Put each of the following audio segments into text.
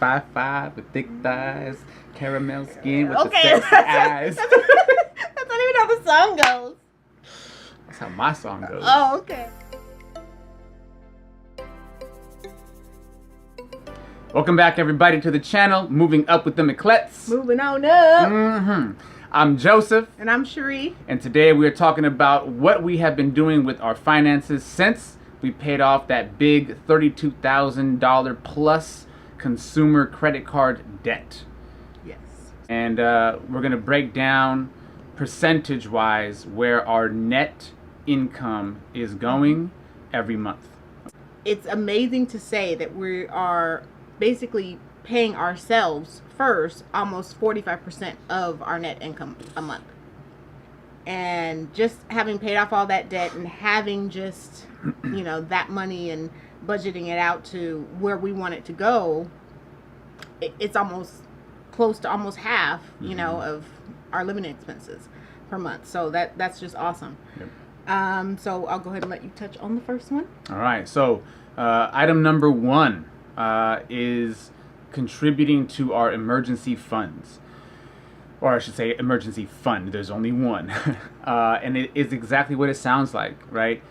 5'5" with thick thighs, caramel skin with Okay. the sexy eyes. That's not even how the song goes. That's how my song goes. Oh, okay. Welcome back, everybody, to the channel, Moving Up with the Miclettes. Moving on up. I'm Joseph. And I'm Sherri. And today we are talking about what we have been doing with our finances since we paid off that big $32,000 plus consumer credit card debt. Yes. And we're going to break down percentage-wise where our net income is going every month. It's amazing to say that we are basically paying ourselves first almost 45% of our net income a month. And just having paid off all that debt and having just, that money and budgeting it out to where we want it to go, it's almost close to almost half, of our living expenses per month. So that's just awesome. Yep. So I'll go ahead and let you touch on the first one. All right. So item number one is contributing to our emergency funds. Or I should say emergency fund. There's only one. And it is exactly what it sounds like, right?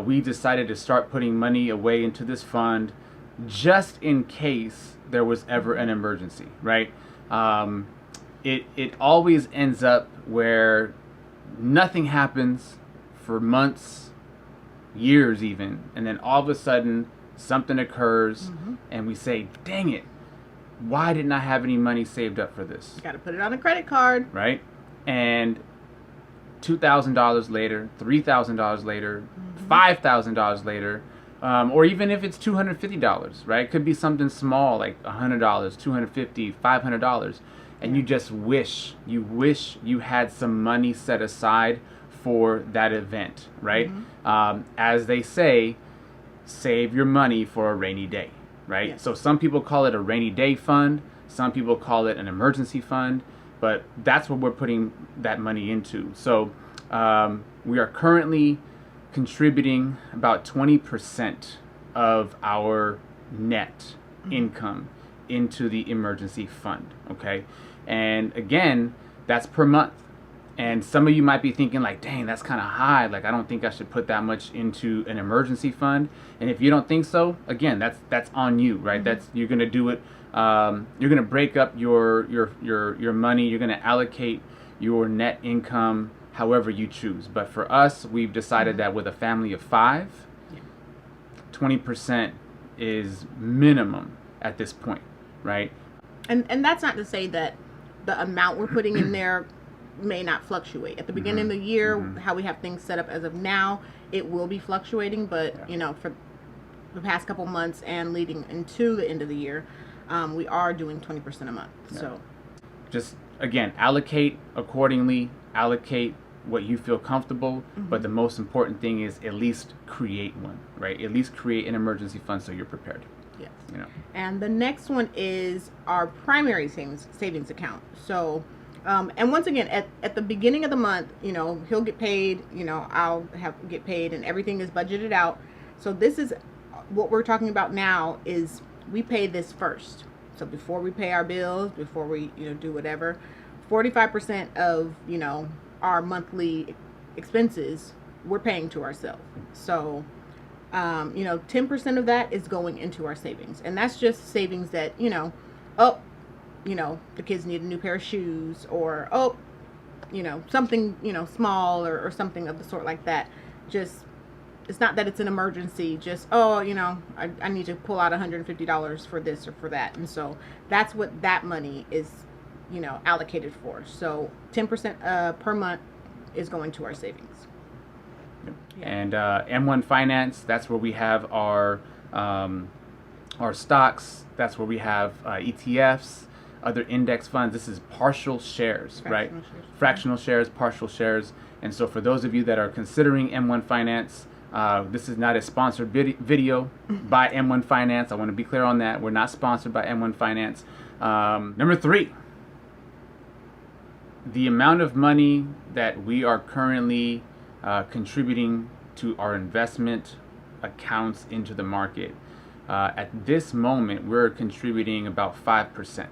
We decided to start putting money away into this fund just in case there was ever an emergency, right? It always ends up where nothing happens for months, years even, and then all of a sudden something occurs and we say, dang it, why didn't I have any money saved up for this? You got to put it on a credit card. Right? And $2,000 later, $3,000 later, $5,000 later, or even if it's $250, right? It could be something small like $100, $250, $500, and you just wish you had some money set aside for that event, right? As they say, save your money for a rainy day, right? Yes. So some people call it a rainy day fund, some people call it an emergency fund, but that's what we're putting that money into. So we are currently contributing about 20% of our net income into the emergency fund, okay? And again, that's per month. And some of you might be thinking like, dang, that's kind of high. Like, I don't think I should put that much into an emergency fund. And if you don't think so, again, that's on you, right? You're going to do it. You're going to break up your money. You're going to allocate your net income however you choose. But for us, we've decided that with a family of 5, 20% is minimum at this point, right? And that's not to say that the amount we're putting in there may not fluctuate. At the beginning of the year, how we have things set up as of now, it will be fluctuating, but for the past couple months and leading into the end of the year, we are doing 20% a month. So just again, allocate accordingly, allocate what you feel comfortable, but the most important thing is at least create one, right? At least create an emergency fund so you're prepared. Yes. And the next one is our primary savings account. So and once again, at the beginning of the month, he'll get paid, I'll get paid, and everything is budgeted out. So this is what we're talking about now, is we pay this first. So before we pay our bills, before we, do whatever, 45% of, our monthly expenses, we're paying to ourselves. So, 10% of that is going into our savings. And that's just savings that, the kids need a new pair of shoes, or, something, small or something of the sort like that. Just, it's not that it's an emergency, just, I need to pull out $150 for this or for that. And so that's what that money is, allocated for. So 10% per month is going to our savings. Yeah. And M1 Finance, that's where we have our stocks. That's where we have ETFs, other index funds. This is partial shares, right? Fractional shares, partial shares. And so for those of you that are considering M1 Finance, this is not a sponsored video by M1 Finance. I want to be clear on that. We're not sponsored by M1 Finance. Number 3, the amount of money that we are currently contributing to our investment accounts into the market. At this moment, we're contributing about 5%.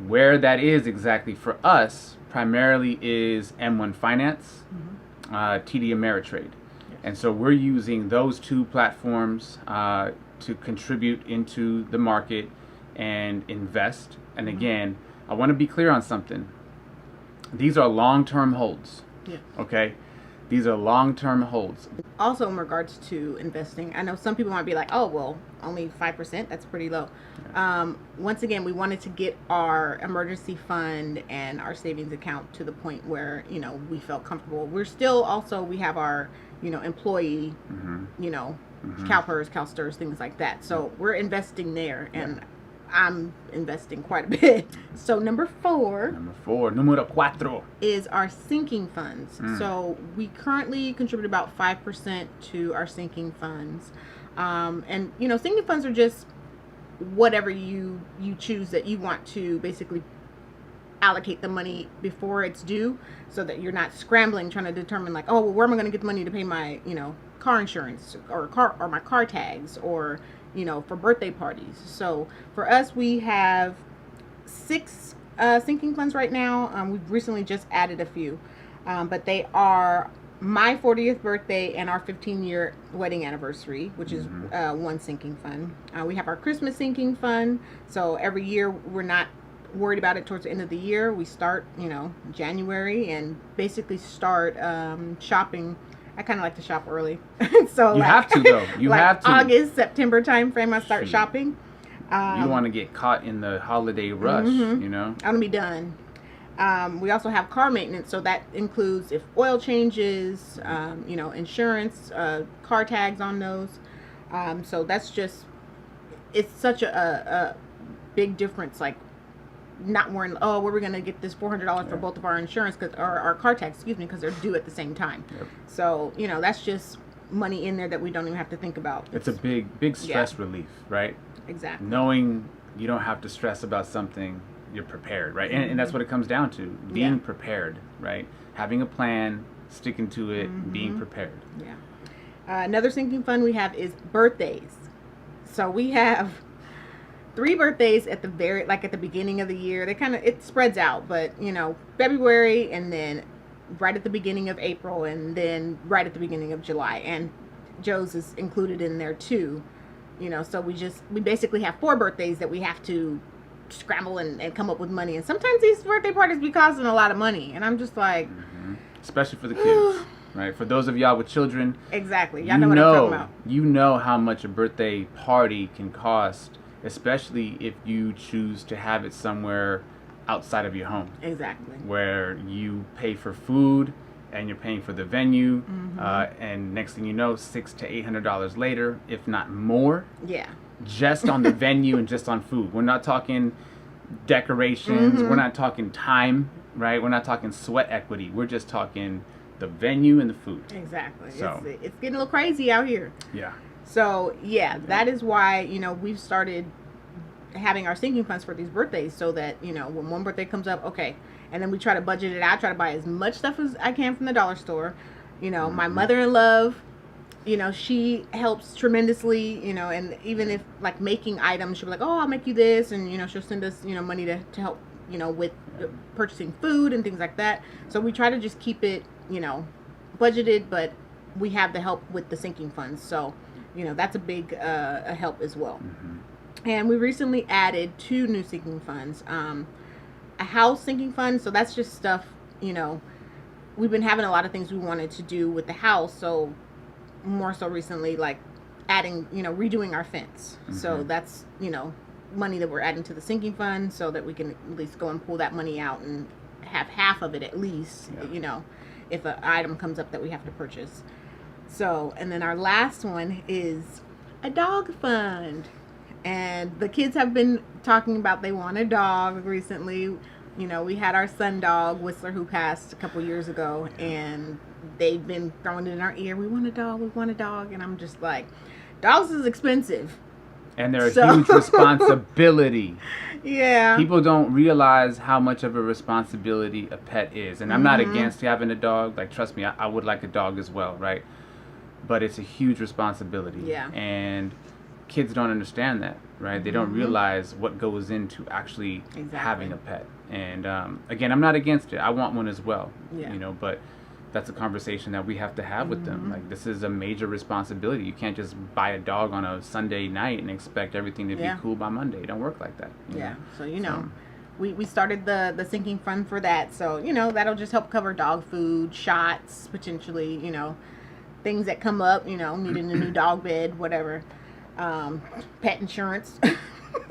Where that is exactly for us primarily is M1 Finance, TD Ameritrade. And so we're using those two platforms to contribute into the market and invest. And again, I want to be clear on something. These are long-term holds. Yeah. Okay? These are long-term holds. Also, in regards to investing, I know some people might be like, oh, well, only 5%, that's pretty low. Once again, we wanted to get our emergency fund and our savings account to the point where, you know, we felt comfortable. We're still also, we have our, you know, employee, you know, CalPERS, CalSTRS, things like that. So we're investing there, and I'm investing quite a bit. So number four, número cuatro, is our sinking funds. So we currently contribute about 5% to our sinking funds. And, you know, sinking funds are just whatever you choose that you want to basically allocate the money before it's due, so that you're not scrambling trying to determine like, oh, well, where am I going to get the money to pay my, you know, car insurance or my car tags, or, you know, for birthday parties. So for us, we have 6 sinking funds right now. We've recently just added a few, but they are my 40th birthday and our 15-year wedding anniversary, which is one sinking fund. We have our Christmas sinking fund. So every year, we're not worried about it towards the end of the year. We start, you know, January, and basically start shopping. I kind of like to shop early. So you have to, though. You like have to. August, September time frame, I start shopping. You don't want to get caught in the holiday rush, you know? I want to be done. We also have car maintenance, so that includes if oil changes, you know, insurance, car tags on those. So that's just, it's such a big difference, like not worrying, oh, where are we going to get this $400 for both of our insurance, or our car tags, because they're due at the same time. So, you know, that's just money in there that we don't even have to think about. It's a big stress relief, right? Exactly. Knowing you don't have to stress about something, you're prepared, right? And that's what it comes down to, being prepared, right? Having a plan, sticking to it, being prepared. Another sinking fund we have is birthdays. So we have 3 birthdays at the at the beginning of the year. They kind of, it spreads out, but, you know, February, and then right at the beginning of April, and then right at the beginning of July. And Joe's is included in there too. You know, so we basically have 4 birthdays that we have to scramble and come up with money. And sometimes these birthday parties be costing a lot of money. And I'm just like... Especially for the kids, right? For those of y'all with children... Exactly. Y'all know what I'm talking about. You know how much a birthday party can cost, especially if you choose to have it somewhere outside of your home. Exactly. Where you pay for food, and you're paying for the venue, and next thing you know, $600 to $800 later, if not more. Yeah. Just on the venue and just on food. We're not talking decorations. We're not talking time, right? We're not talking sweat equity. We're just talking the venue and the food. Exactly. So, it's getting a little crazy out here. Yeah. So that is why, you know, we've started having our sinking funds for these birthdays, so that, you know, when one birthday comes up, okay, and then we try to budget it out, try to buy as much stuff as I can from the dollar store. You know, my mother-in-law, you know, she helps tremendously, you know, and even if like making items, she'll be like, oh, I'll make you this, and, you know, she'll send us, you know, money to help, you know, with purchasing food and things like that. So we try to just keep it, you know, budgeted, but we have the help with the sinking funds. So, you know, that's a big a help as well. And we recently added 2 new sinking funds. A house sinking fund, so that's just stuff, you know, we've been having a lot of things we wanted to do with the house, so more so recently, like adding, you know, redoing our fence. So that's, you know, money that we're adding to the sinking fund, so that we can at least go and pull that money out and have half of it at least, you know, if an item comes up that we have to purchase. So, and then our last one is a dog fund. And the kids have been talking about they want a dog recently. You know, we had our son dog, Whistler, who passed a couple years ago, and they've been throwing it in our ear. We want a dog, we want a dog. And I'm just like, dogs is expensive. And they're a huge responsibility. Yeah. People don't realize how much of a responsibility a pet is. And I'm not against having a dog. Like, trust me, I would like a dog as well, right? But it's a huge responsibility. Yeah. And kids don't understand that, right? They don't realize what goes into actually having a pet. And again, I'm not against it. I want one as well, but that's a conversation that we have to have with them. Like, this is a major responsibility. You can't just buy a dog on a Sunday night and expect everything to be cool by Monday. It don't work like that. You know? So, we started the sinking fund for that. So, that'll just help cover dog food, shots, potentially, things that come up, needing a new dog bed, whatever. Pet insurance.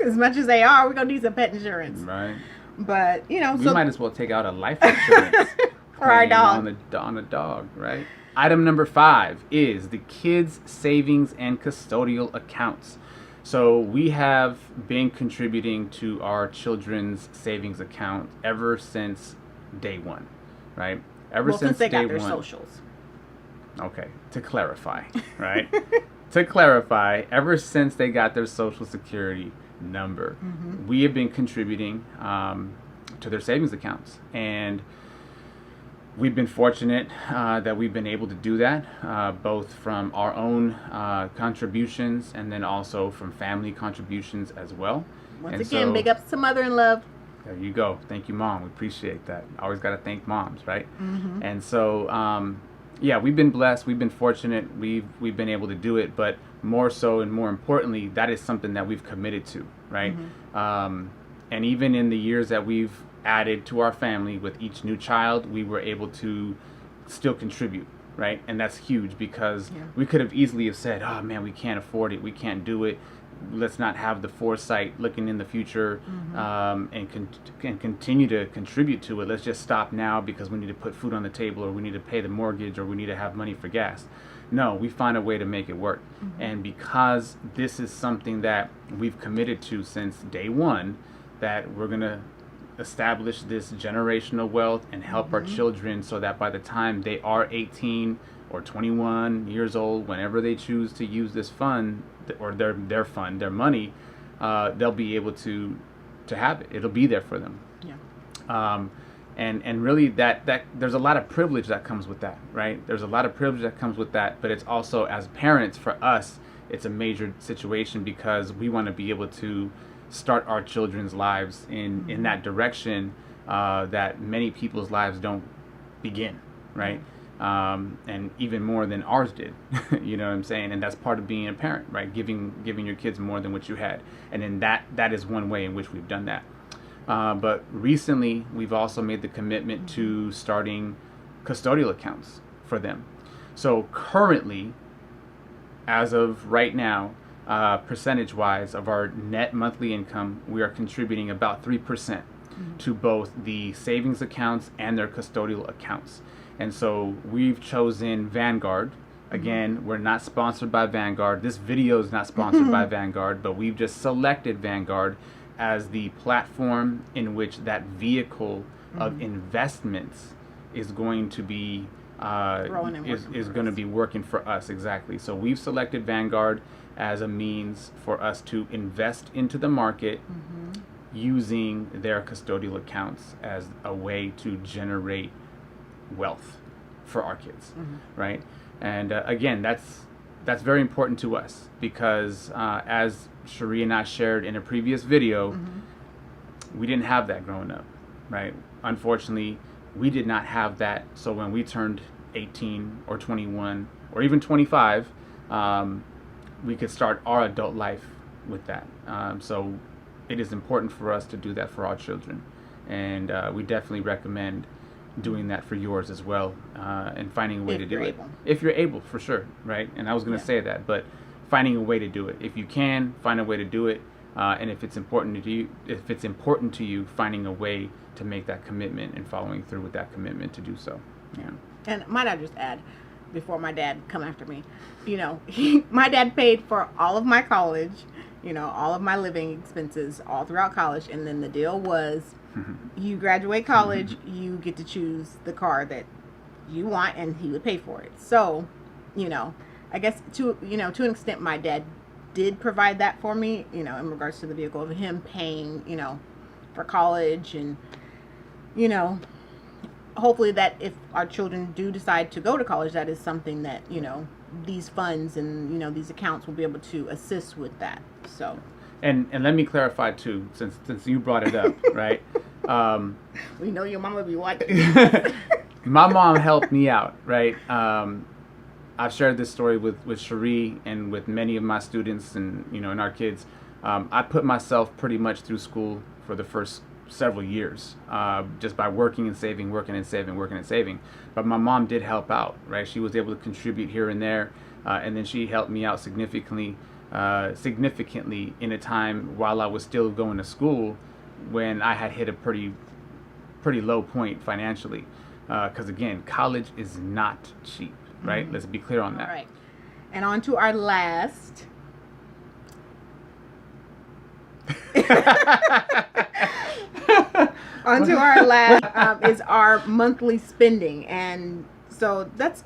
As much as they are, we're going to need some pet insurance. Right. But, we might as well take out a life insurance for our dog. On a dog, right? Item number 5 is the kids' savings and custodial accounts. So we have been contributing to our children's savings account ever since day one, right? Since they got their socials. Okay, to clarify, right? To clarify, ever since they got their social security number, we have been contributing to their savings accounts, and we've been fortunate that we've been able to do that, both from our own contributions and then also from family contributions as well. Once again, big ups to Mother-in-Law. There you go. Thank you, Mom. We appreciate that. Always got to thank moms, right? And so, we've been blessed. We've been fortunate. We've been able to do it, but more so and more importantly, that is something that we've committed to, right? And even in the years that we've added to our family with each new child, we were able to still contribute, right? And that's huge, because we could have easily have said, oh man, we can't afford it, we can't do it, let's not have the foresight looking in the future and continue to contribute to it. Let's just stop now because we need to put food on the table, or we need to pay the mortgage, or we need to have money for gas. No, we find a way to make it work. And because this is something that we've committed to since day one, that we're going to establish this generational wealth and help our children, so that by the time they are 18 or 21 years old, whenever they choose to use this fund, or their fund, their money, they'll be able to have it. It'll be there for them. And really that there's a lot of privilege that comes with that, right? There's a lot of privilege that comes with that, but it's also, as parents, for us, it's a major situation, because we want to be able to start our children's lives in that direction that many people's lives don't begin, right? And even more than ours did. You know what I'm saying? And that's part of being a parent, right? Giving your kids more than what you had. And then that is one way in which we've done that. But recently, we've also made the commitment to starting custodial accounts for them. So currently, as of right now, percentage-wise of our net monthly income, we are contributing about 3% to both the savings accounts and their custodial accounts. And so we've chosen Vanguard. Again, we're not sponsored by Vanguard. This video is not sponsored by Vanguard, but we've just selected Vanguard as the platform in which that vehicle of investments is going to be going to be working for us. Exactly. So we've selected Vanguard as a means for us to invest into the market using their custodial accounts as a way to generate wealth for our kids, right? And again, that's very important to us, because as Sherri and I shared in a previous video, we didn't have that growing up, right? Unfortunately, we did not have that. So when we turned 18 or 21 or even 25, we could start our adult life with that. So it is important for us to do that for our children, and we definitely recommend doing that for yours as well, and finding a way to do it. If you're able, for sure, right? And I was going to say that, but finding a way to do it. If you can, find a way to do it, and if it's important to you, finding a way to make that commitment and following through with that commitment to do so. Yeah. And might I just add, before my dad come after me, my dad paid for all of my college, all of my living expenses all throughout college, and then the deal was, you graduate college, you get to choose the car that you want, and he would pay for it. So, I guess to an extent, my dad did provide that for me, in regards to the vehicle of him paying, for college, and, hopefully that if our children do decide to go to college, that is something that, these funds and, you know, these accounts will be able to assist with that. So. And let me clarify too, since you brought it up, right? We know your mama be watching. My mom helped me out, right? I've shared this story with Sherri and with many of my students and, you know, and our kids. I put myself pretty much through school for the first several years, just by working and saving, working and saving, working and saving. But my mom did help out, right? She was able to contribute here and there, and then she helped me out significantly in a time while I was still going to school, when I had hit a pretty low point financially. Because again, college is not cheap, right? Mm-hmm. Let's be clear on that. All right. And on to our last. Onto our last is our monthly spending, and so that's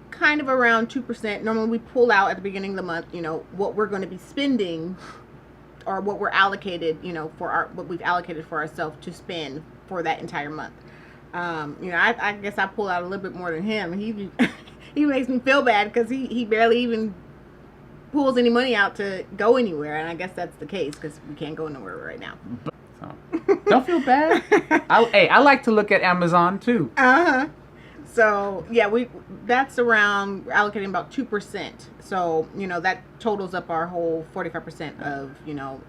kind of around 2%. Normally we pull out at the beginning of the month, you know, what we're going to be spending, or what we're allocated, you know, what we've allocated for ourselves to spend for that entire month. You know, I guess I pull out a little bit more than him. He makes me feel bad because he barely even pulls any money out to go anywhere, and I guess that's the case because we can't go nowhere right now. So, don't feel bad. I like to look at Amazon too. So yeah, that's around allocating about 2%. So, you know, that totals up our whole 45% of, you know,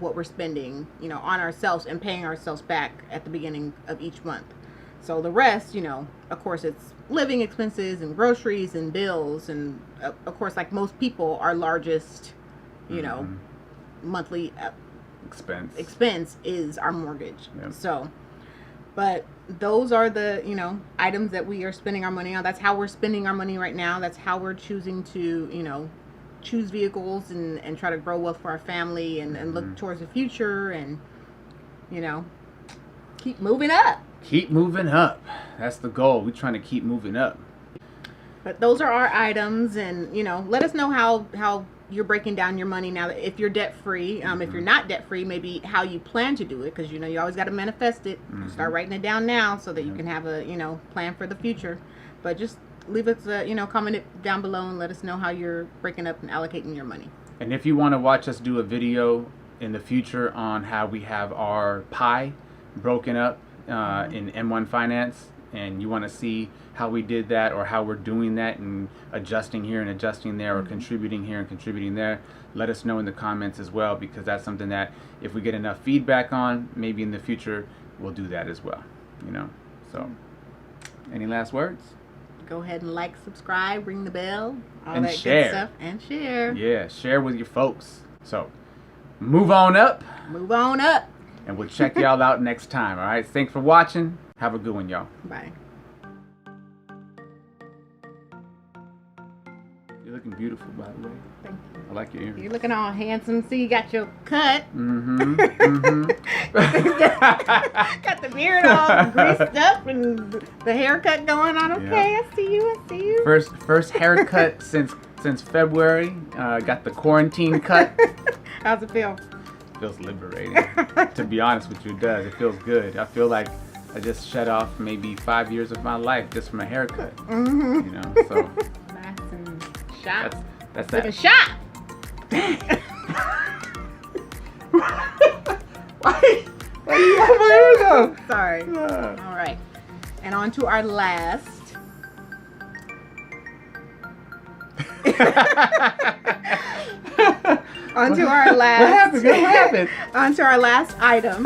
what we're spending, you know, on ourselves and paying ourselves back at the beginning of each month. So the rest, you know, of course, it's living expenses and groceries and bills, and of course, like most people, our largest, you know, monthly expense is our mortgage. Yep. So, but those are the, you know, items that we are spending our money on. That's how we're spending our money right now. That's how we're choosing to, you know, choose vehicles and try to grow wealth for our family and look towards the future and, you know, keep moving up. Keep moving up. That's the goal. We're trying to keep moving up. But those are our items, and, you know, let us know how you're breaking down your money now, that if you're debt free, if you're not debt free, maybe how you plan to do it, because, you know, you always got to manifest it. Start writing it down now so that you can have a, you know, plan for the future. But just leave us you know, comment it down below and let us know how you're breaking up and allocating your money. And if you want to watch us do a video in the future on how we have our pie broken up in M1 Finance, and you want to see how we did that, or how we're doing that and adjusting here and adjusting there, or contributing here and contributing there, let us know in the comments as well, because that's something that if we get enough feedback on, maybe in the future we'll do that as well, you know. So any last words? Go ahead and like, subscribe, ring the bell, all and that share. Good stuff, and share. Yeah, share with your folks. So move on up. Move on up. And we'll check y'all out next time. All right. Thanks for watching. Have a good one, y'all. Bye. You're looking beautiful, by the way. Thank you. I like your earrings. You're looking all handsome. See, you got your cut. Got the beard all greased up and the haircut going on. Okay, yeah. I see you. First haircut since February. Got the quarantine cut. How's it feel? Feels liberating. To be honest with you, it does. It feels good. I feel like I just shut off maybe 5 years of my life just from a haircut. You know, so nice and sharp. That's looking that. sharp. Why do you have my hair though? Sorry. All right. And on to our last. On to our last. What happened? On to our last item.